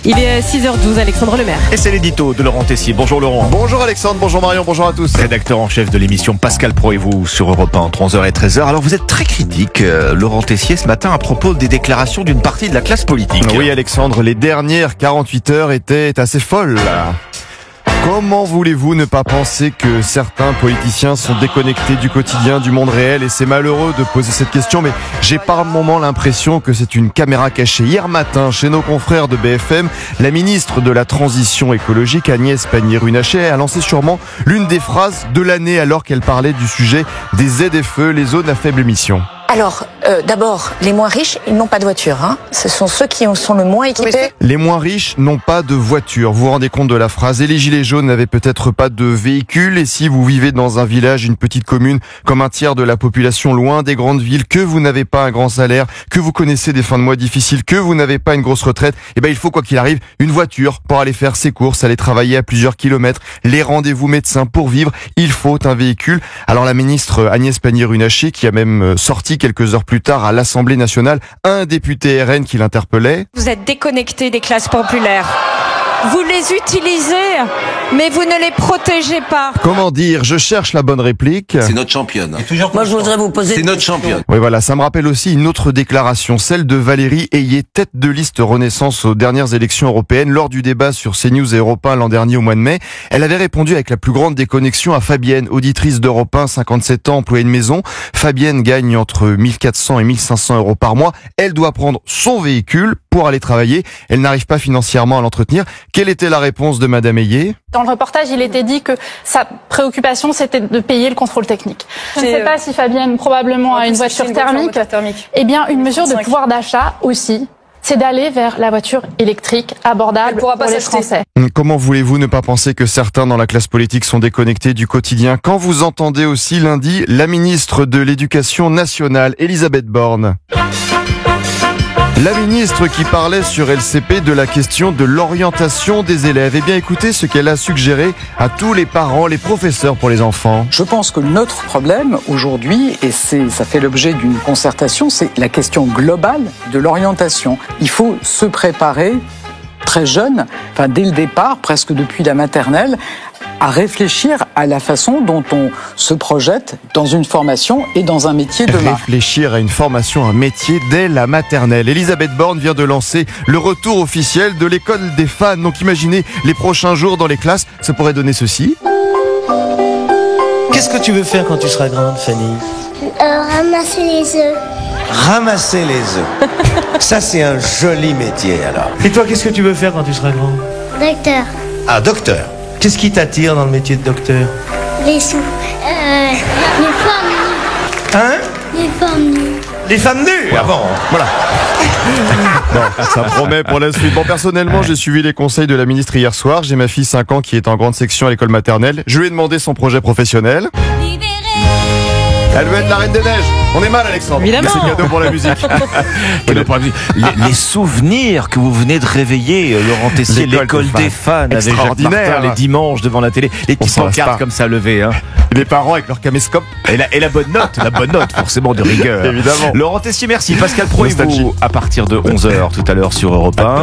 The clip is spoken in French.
Il est 6h12, Alexandre Lemaire. Et c'est l'édito de Laurent Tessier. Bonjour Laurent. Bonjour Alexandre, bonjour Marion, bonjour à tous. Rédacteur en chef de l'émission Pascal Pro et vous sur Europe 1 entre 11h et 13h. Alors vous êtes très critique, Laurent Tessier, ce matin à propos des déclarations d'une partie de la classe politique. Oui Alexandre, les dernières 48 heures étaient assez folles. Comment voulez-vous ne pas penser que certains politiciens sont déconnectés du quotidien, du monde réel? Et c'est malheureux de poser cette question, mais j'ai par moment l'impression que c'est une caméra cachée. Hier matin, chez nos confrères de BFM, la ministre de la Transition écologique, Agnès Pannier-Runacher, a lancé sûrement l'une des phrases de l'année alors qu'elle parlait du sujet des ZFE, les zones à faible émission. Alors, d'abord, les moins riches, ils n'ont pas de voiture. Ce sont ceux qui sont le moins équipés. Les moins riches n'ont pas de voiture. Vous vous rendez compte de la phrase? Et les gilets jaunes n'avaient peut-être pas de véhicule. Et si vous vivez dans un village, une petite commune, comme un tiers de la population, loin des grandes villes, que vous n'avez pas un grand salaire, que vous connaissez des fins de mois difficiles, que vous n'avez pas une grosse retraite, il faut quoi qu'il arrive une voiture pour aller faire ses courses, aller travailler à plusieurs kilomètres, les rendez-vous médecins pour vivre. Il faut un véhicule. Alors la ministre Agnès Pannier-Runacher, qui a même sorti quelques heures plus tard à l'Assemblée nationale un député RN qui l'interpellait. Vous êtes déconnecté des classes populaires. Vous les utilisez, mais vous ne les protégez pas. Comment dire? Je cherche la bonne réplique. C'est notre championne. Moi, je voudrais vous poser... C'est notre championne. Oui, voilà, ça me rappelle aussi une autre déclaration, celle de Valérie Ayé, tête de liste Renaissance aux dernières élections européennes. Lors du débat sur CNews et Europe 1 l'an dernier au mois de mai, elle avait répondu avec la plus grande déconnexion à Fabienne, auditrice d'Europe 1, 57 ans, employée de maison. Fabienne gagne entre 1400 et 1500 euros par mois. Elle doit prendre son véhicule pour aller travailler. Elle n'arrive pas financièrement à l'entretenir. Quelle était la réponse de Madame Ayé? Dans le reportage, il était dit que sa préoccupation, c'était de payer le contrôle technique. Je ne sais pas si Fabienne, probablement, a une voiture thermique. Eh bien, une mesure de pouvoir d'achat aussi, c'est d'aller vers la voiture électrique abordable pour les Français. Comment voulez-vous ne pas penser que certains dans la classe politique sont déconnectés du quotidien quand vous entendez aussi lundi la ministre de l'Éducation nationale, Elisabeth Borne? La ministre qui parlait sur LCP de la question de l'orientation des élèves. Eh bien, écoutez ce qu'elle a suggéré à tous les parents, les professeurs pour les enfants. Je pense que notre problème aujourd'hui, et ça fait l'objet d'une concertation, c'est la question globale de l'orientation. Il faut se préparer très jeune, dès le départ, presque depuis la maternelle, à réfléchir à la façon dont on se projette dans une formation et dans un métier demain. Réfléchir à une formation, un métier dès la maternelle. Elisabeth Borne vient de lancer le retour officiel de l'école des fans. Donc imaginez les prochains jours dans les classes, ça pourrait donner ceci. Qu'est-ce que tu veux faire quand tu seras grande, Fanny? Ramasser les œufs. Ramasser les œufs. Ça, c'est un joli métier, alors. Et toi, qu'est-ce que tu veux faire quand tu seras grande? Docteur. Ah, docteur. Qu'est-ce qui t'attire dans le métier de docteur? Les sous. Les femmes nues. Hein? Les femmes nues. Les femmes nues. Ah bon, voilà. Bon, ça promet pour la suite. Bon, personnellement, j'ai suivi les conseils de la ministre hier soir. J'ai ma fille 5 ans qui est en grande section à l'école maternelle. Je lui ai demandé son projet professionnel. Elle veut être la Reine des Neiges. On est mal, Alexandre. Évidemment. Mais c'est cadeau pour la musique. Les souvenirs que vous venez de réveiller, Laurent Tessier, l'école des fans avec Jacques Extraordinaire. Martin, les dimanches devant la télé, les petites s'en lasse pancartes pas. comme ça levées. Hein. Les parents avec leur caméscope. Et la bonne note forcément de rigueur. Évidemment. Laurent Tessier, merci. Pascal Pro et Nostalgie. vous à partir de 11h tout à l'heure sur Europe 1.